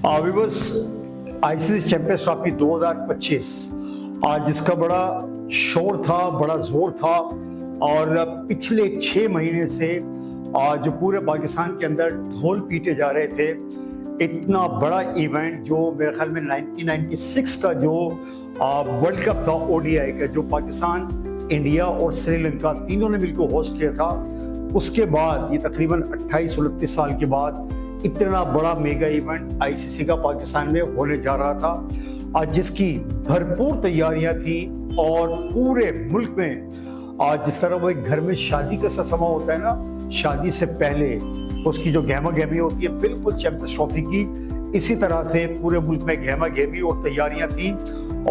Weavers, ICC champions trophy 2025 आज जिसका बड़ा शोर था, बड़ा जोर था और पिछले 6 महीने से जो पूरे पाकिस्तान के अंदर ढोल पीटे जा रहे थे, इतना बड़ा इवेंट जो मेरे ख्याल में 1996 का जो वर्ल्ड कप था ओडीआई का, जो पाकिस्तान, इंडिया और श्रीलंका तीनों ने मिलकर होस्ट किया था, उसके बाद ये तकरीबन 28-29 साल के बाद इतना बड़ा मेगा इवेंट आईसीसी का पाकिस्तान में होने जा रहा था, आज जिसकी भरपूर तैयारियां थी और पूरे मुल्क में आज जिस तरह वो एक घर में शादी का सा समा होता है ना, शादी से पहले उसकी जो गहमा गहमी होती है बिल्कुल चैंपियंस ट्रॉफी की, इसी तरह से पूरे मुल्क में गहमा गहमी और तैयारियां थी।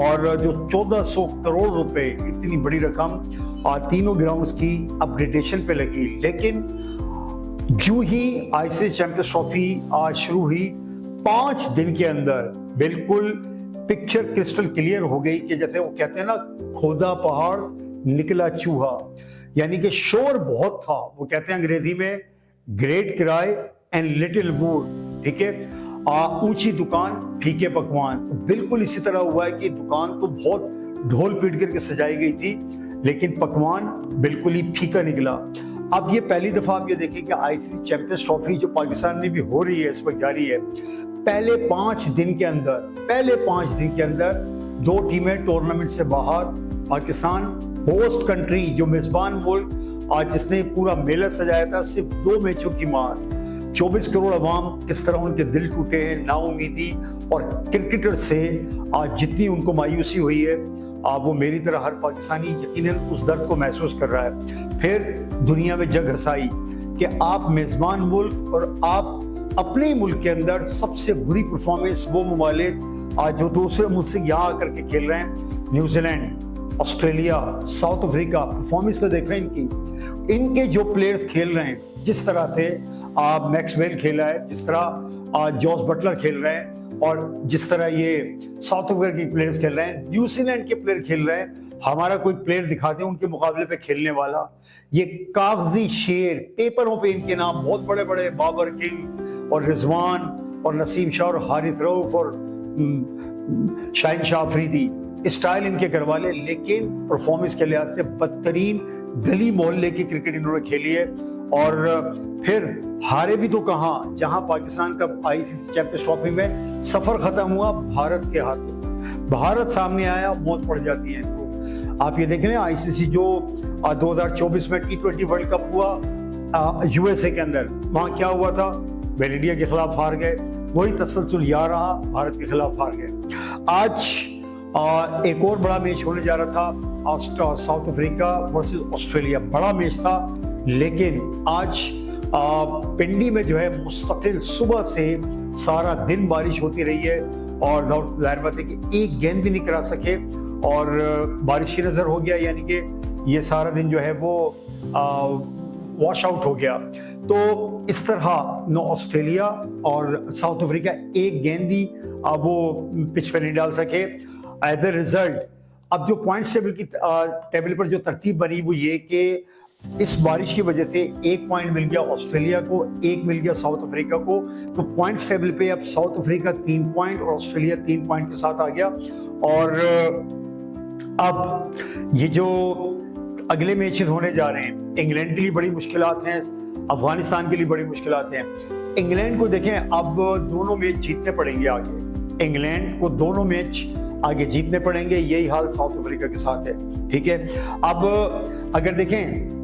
और जो 1400 करोड़ रुपए, इतनी बड़ी रकम तीनों ग्राउंड्स की अपग्रेडेशन पे लगी। लेकिन यूं ही आईसीसी चैंपियंस ट्रॉफी आज शुरू हुई, 5 दिन के अंदर बिल्कुल पिक्चर क्रिस्टल क्लियर हो गई कि जैसे वो कहते हैं ना, खोदा पहाड़ निकला चूहा, यानी कि शोर बहुत था। वो कहते हैं अंग्रेजी में great cry and little would, ठीक है, ऊंची दुकान फीके पकवान। बिल्कुल इसी तरह हुआ है कि दुकान तो बहुत ढोल पीट करके सजाई गई थी, लेकिन पकवान बिल्कुल ही फीका निकला। अब ये पहली दफा आप ये देखें कि आईसीसी चैंपियंस ट्रॉफी जो पाकिस्तान में भी हो रही है, इस वक्त जारी है, पहले 5 दिन के अंदर 2 टीमें टूर्नामेंट से बाहर। पाकिस्तान होस्ट कंट्री, जो मेजबान मुल्क, आज जिसने पूरा मेला सजाया था, सिर्फ 2 मैचों की मार। 24 करोड़ अवाम, किस तरह उनके दिल टूटे हैं, नाउमीदी, और क्रिकेटर से आज जितनी उनको मायूसी हुई है, वो मेरी तरह हर पाकिस्तानी यकीनन उस दर्द को महसूस कर रहा है। फिर दुनिया में जग हसाई कि आप मेजबान मुल्क और आप अपने ही मुल्क के अंदर सबसे बुरी परफॉर्मेंस वो ममालिक आज जो दूसरे मुल्क से यहाँ आकर के खेल रहे हैं, New Zealand, Australia, south Africa, performance तो देखा इनके जो प्लेयर्स खेल रहे हैं, जिस तरह से मैक्सवेल खेला है, जिस तरह जॉस बटलर खेल रहे हैं, और जिस तरह ये साउथ अफ्रीका के प्लेयर्स खेल रहे हैं, न्यूजीलैंड के प्लेयर खेल रहे हैं, हमारा कोई प्लेयर दिखाते हैं उनके मुकाबले पे खेलने वाला। ये कागजी शेर, पेपरों पे इनके नाम बहुत बड़े बड़े, बाबर किंग और रिजवान और नसीम शाह और हारिस रऊफ और शाहीन शाह अफरीदी, स्टाइल इनके करवा ले, लेकिन परफॉर्मेंस के लिहाज से बदतरीन गली मोहल्ले की क्रिकेट इन्होंने खेली है। और फिर हारे भी तो कहाँ, जहां पाकिस्तान का आईसीसी चैंपियंस ट्रॉफी में सफर खत्म हुआ भारत के हाथों, भारत सामने आया, मौत पड़ जाती है इनको। आप ये देख रहे हैं आईसीसी जो 2024 में T20 वर्ल्ड कप हुआ यूएसए के अंदर, वहां क्या हुआ था, बेल्जियम के खिलाफ हार गए, वही तसलसल यहाँ रहा, भारत के खिलाफ हार गए। आज एक और बड़ा मैच होने जा रहा था, साउथ अफ्रीका वर्सेस ऑस्ट्रेलिया, बड़ा मैच था, लेकिन आज पिंडी में जो है मुस्तकिल सुबह से सारा दिन बारिश होती रही है, और जाहिर बात है कि एक गेंद भी नहीं करा सके और बारिश की नजर हो गया, यानी कि ये सारा दिन जो है वो वॉश आउट हो गया। तो इस तरह न ऑस्ट्रेलिया और साउथ अफ्रीका एक गेंद भी वो पिच पे नहीं डाल सके। एज ए रिजल्ट अब जो पॉइंट्स टेबल पर जो तरतीब बनी वो ये कि इस बारिश की वजह से 1 पॉइंट मिल गया ऑस्ट्रेलिया को, 1 मिल गया साउथ अफ्रीका को। तो पॉइंट्स टेबल पे अब साउथ अफ्रीका 3 पॉइंट और ऑस्ट्रेलिया 3 पॉइंट के साथ आ गया। और अब ये जो अगले मैचेस होने जा रहे हैं, इंग्लैंड के लिए बड़ी मुश्किलात हैं, अफगानिस्तान के लिए बड़ी मुश्किलात हैं। इंग्लैंड को देखें, अब दोनों मैच जीतने पड़ेंगे आगे, इंग्लैंड को दोनों मैच आगे जीतने पड़ेंगे, यही हाल साउथ अफ्रीका के साथ है, ठीक है। अब अगर देखें,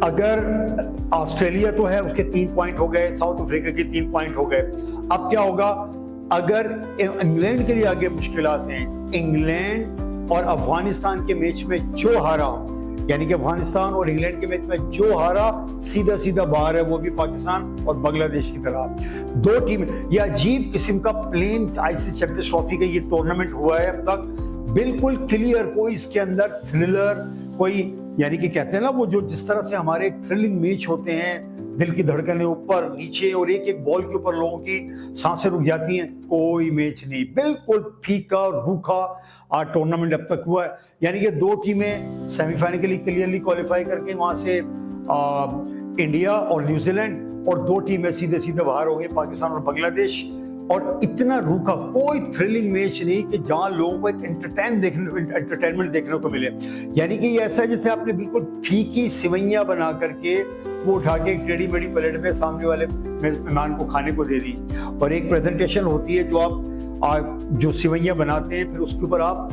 अगर ऑस्ट्रेलिया तो है, उसके 3 पॉइंट हो गए, साउथ अफ्रीका के 3 पॉइंट हो गए। अब क्या होगा, अगर इंग्लैंड के लिए आगे मुश्किलात हैं, इंग्लैंड और अफगानिस्तान के मैच में जो हारा, यानी कि अफगानिस्तान और इंग्लैंड के मैच में जो हारा, सीधा सीधा बाहर है, वो भी पाकिस्तान और बांग्लादेश की तरह। 2 टीम, ये अजीब किस्म का प्लेन आईसीसी चैंपियंस ट्रॉफी का ये टूर्नामेंट हुआ है अब तक, बिल्कुल क्लियर, कोई इसके अंदर थ्रिलर, कोई, यानी कि कहते हैं ना वो जो जिस तरह से हमारे थ्रिलिंग मैच होते हैं, दिल की धड़कनें ऊपर नीचे और एक एक बॉल के ऊपर लोगों की सांसें रुक जाती हैं, कोई मैच नहीं, बिल्कुल फीका और रूखा टूर्नामेंट अब तक हुआ है। यानी कि 2 टीमें सेमीफाइनल के लिए क्लियरली क्वालिफाई करके वहां से इंडिया और न्यूजीलैंड, और 2 टीमें सीधे सीधे बाहर हो गई, पाकिस्तान और बांग्लादेश। और इतना रूखा, कोई थ्रिलिंग मैच नहीं कि जहां लोगों को एक एंटरटेनमेंट देखने को मिले। यानी कि ये ऐसा है जैसे आपने बिल्कुल फीकी सिवैयां बना करके वो उठा के एक टेढ़ी मेढ़ी प्लेट में सामने वाले मेहमान को खाने को दे दी। और एक प्रेजेंटेशन होती है जो आप जो सिवैयां बनाते हैं, फिर उसके ऊपर आप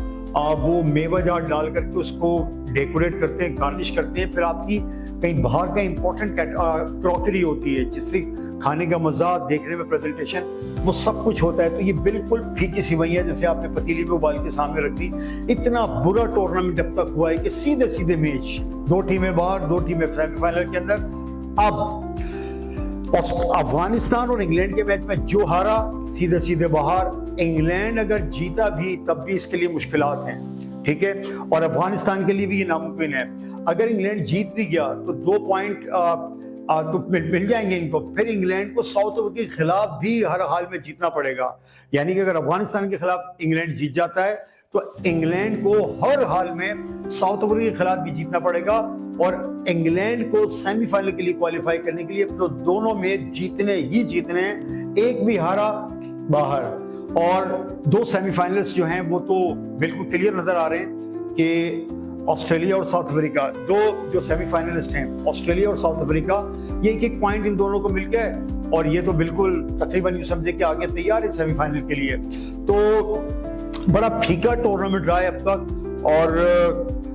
वो मेवा जार डाल करके उसको डेकोरेट करते हैं, गार्निश करते हैं। फिर आपकी कहीं बाहर का इंपॉर्टेंट क्रॉकरी होती है जिससे खाने का मजा, देखने में प्रेजेंटेशन, वो सब कुछ होता है। तो ये बिल्कुल फीकी सिवैयां जैसे आपने पतीली में उबाल के सामने रख दी। इतना बुरा टूर्नामेंट अब तक हुआ है कि सीधे सीधे मैच, 2 टीमें बाहर, 2 टीमें सेमीफाइनल के अंदर। अब अफगानिस्तान और इंग्लैंड के मैच में जो हारा सीधे सीधे बाहर। इंग्लैंड अगर जीता भी तब भी इसके लिए मुश्किलात हैं, ठीक है, और अफगानिस्तान के लिए भी ये नामुमकिन है। अगर इंग्लैंड जीत भी गया तो 2 पॉइंट तो मिल जाएंगे इनको। फिर इंग्लैंड को साउथ अफ्रीका के खिलाफ भी हर हाल में जीतना पड़ेगा। यानी कि अगर अफगानिस्तान के खिलाफ इंग्लैंड जीत जाता है तो इंग्लैंड को हर हाल में साउथ अफ्रीका के खिलाफ भी जीतना पड़ेगा। और इंग्लैंड को सेमीफाइनल के लिए क्वालिफाई करने के लिए तो दोनों मैच जीतने ही जीतने हैं। एक भी हारा बाहर। और 2 सेमीफाइनल्स जो हैं वो तो बिल्कुल क्लियर नजर आ रहे हैं कि ऑस्ट्रेलिया और साउथ अफ्रीका, 2 जो सेमीफाइनलिस्ट हैं, ऑस्ट्रेलिया और साउथ अफ्रीका, ये एक पॉइंट इन दोनों को मिल गया और ये तो बिल्कुल तकरीबन यूं समझे कि आगे तैयार है सेमीफाइनल के लिए। तो बड़ा फीका टूर्नामेंट रहा है अब तक। और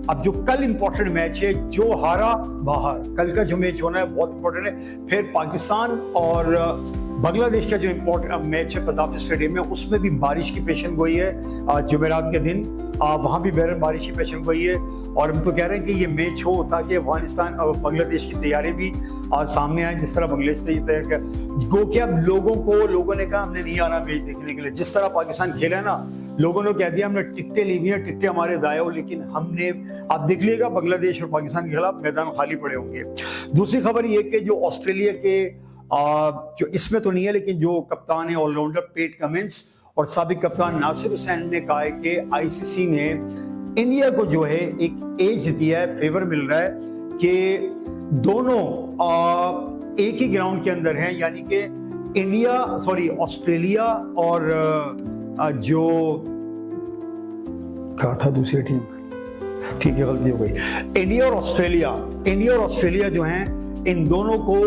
अब जो कल इंपॉर्टेंट मैच है, जो हारा बाहर, कल का जो मैच होना है बहुत इंपॉर्टेंट है। फिर पाकिस्तान और बांग्लादेश का जो इम्पोर्टेंट मैच है कज़ाफ स्टेडियम में, उसमें भी बारिश की पेशन गोई है। जुमेरात के दिन वहाँ भी बारिश की पेशन गोई है। और हम तो कह रहे हैं कि ये मैच हो ताकि अफगानिस्तान और बांग्लादेश की तैयारी भी सामने आए, जिस तरह बांग्लादेश तैयार कर गो कि अब लोगों ने कहा हमने नहीं आना मैच देखने के लिए। जिस तरह पाकिस्तान खेला है ना, लोगों ने कह दिया हमने टिकटें ली हुई हैं, टिकटें हमारे ज़ाया हो, लेकिन हमने, आप देख लीजिएगा बांग्लादेश और पाकिस्तान के खिलाफ मैदान खाली पड़े होंगे। दूसरी खबर ये कि जो ऑस्ट्रेलिया के जो इसमें तो नहीं है लेकिन जो कप्तान है ऑलराउंडर पैट कमिंस और साबिक कप्तान नासिर हुसैन ने कहा है कि आईसीसी ने इंडिया को जो है एक एज दिया है, फेवर मिल रहा है कि दोनों एक ही ग्राउंड के अंदर हैं। यानी कि ऑस्ट्रेलिया और जो कहा था दूसरी टीम, ठीक है गलती हो गई, इंडिया और ऑस्ट्रेलिया जो हैं, इन दोनों को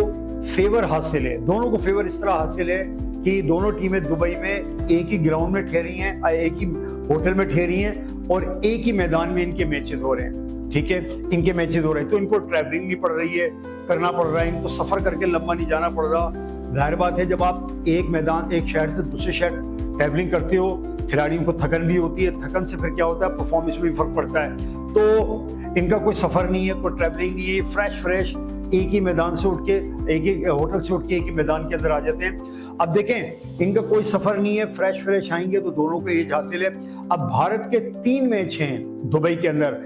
फेवर हासिल है। दोनों को फेवर इस तरह हासिल है कि दोनों टीमें दुबई में एक ही ग्राउंड में ठहरी हैं, एक ही होटल में ठहरी हैं और एक ही मैदान में इनके मैचेस हो रहे हैं, ठीक है, इनके मैचेस हो रहे हैं। तो इनको ट्रैवलिंग नहीं पड़ रही है, करना पड़ रहा है, इनको सफर करके लंबा नहीं जाना पड़ रहा। जाहिर बात है जब आप एक शहर से दूसरे शहर ट्रैवलिंग करते हो, खिलाड़ियों को थकन भी होती है, थकन से फिर क्या होता है, परफॉर्मेंस में भी फर्क पड़ता है। तो इनका कोई सफर नहीं है, कोई ट्रैवलिंग नहीं है, फ्रेश एक ही मैदान से उठ के, एक ही होटल से उठ के एक ही मैदान के अंदर आ जाते हैं। अब देखें, इनका कोई सफर नहीं है, फ्रेश आएंगे तो दोनों को एज हासिल है। अब भारत के 3 मैच हैं दुबई के अंदर,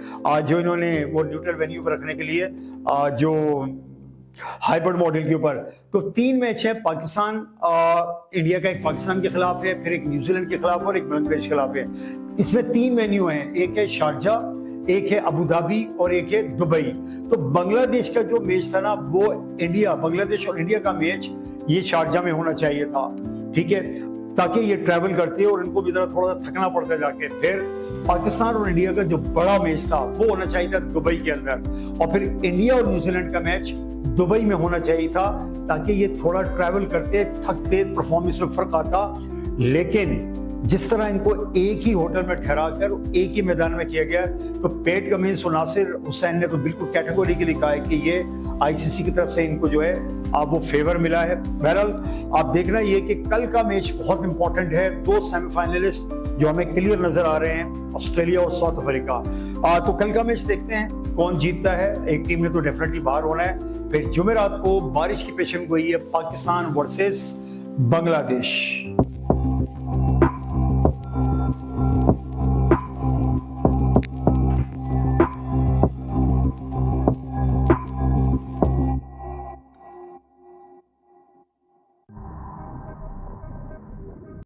जो इन्होंने वो न्यूट्रल वेन्यू पर रखने के लिए जो हाइब्रिड मॉडल के ऊपर, तो 3 मैच है। पाकिस्तान, इंडिया का एक पाकिस्तान के खिलाफ है, फिर एक न्यूजीलैंड के खिलाफ और एक बांग्लादेश के खिलाफ है। इसमें 3 वेन्यू हैं, एक है शारजा, एक है अबू धाबी और एक है दुबई। तो बांग्लादेश का जो मैच था ना, वो बांग्लादेश और इंडिया का मैच ये शारजा में होना चाहिए था, ठीक है, ताकि ये ट्रैवल करते और इनको भी थोड़ा सा थकना पड़ता जाके। फिर पाकिस्तान और इंडिया का जो बड़ा मैच था वो होना चाहिए था दुबई के अंदर, और फिर इंडिया और न्यूजीलैंड का मैच दुबई में होना चाहिए था ताकि ये थोड़ा ट्रैवल करते, थकते, परफॉर्मेंस में फर्क आता। लेकिन जिस तरह इनको एक ही होटल में ठहरा कर एक ही मैदान में किया गया, तो पैट कमिंस और नासिर हुसैन ने तो बिल्कुल कैटेगोरी के लिए कहा है कि ये आईसीसी की तरफ से इनको जो है वो फेवर मिला है। बहरहाल आप देखना ये कि कल का मैच बहुत इंपॉर्टेंट है। 2 सेमीफाइनलिस्ट जो हमें क्लियर नजर आ रहे हैं, ऑस्ट्रेलिया और साउथ अफ्रीका। तो कल का मैच देखते हैं कौन जीतता है। एक टीम ने तो डेफिनेटली बाहर होना है। फिर जुमेरात को बारिश की पेशन गोई है, पाकिस्तान वर्सेस बांग्लादेश।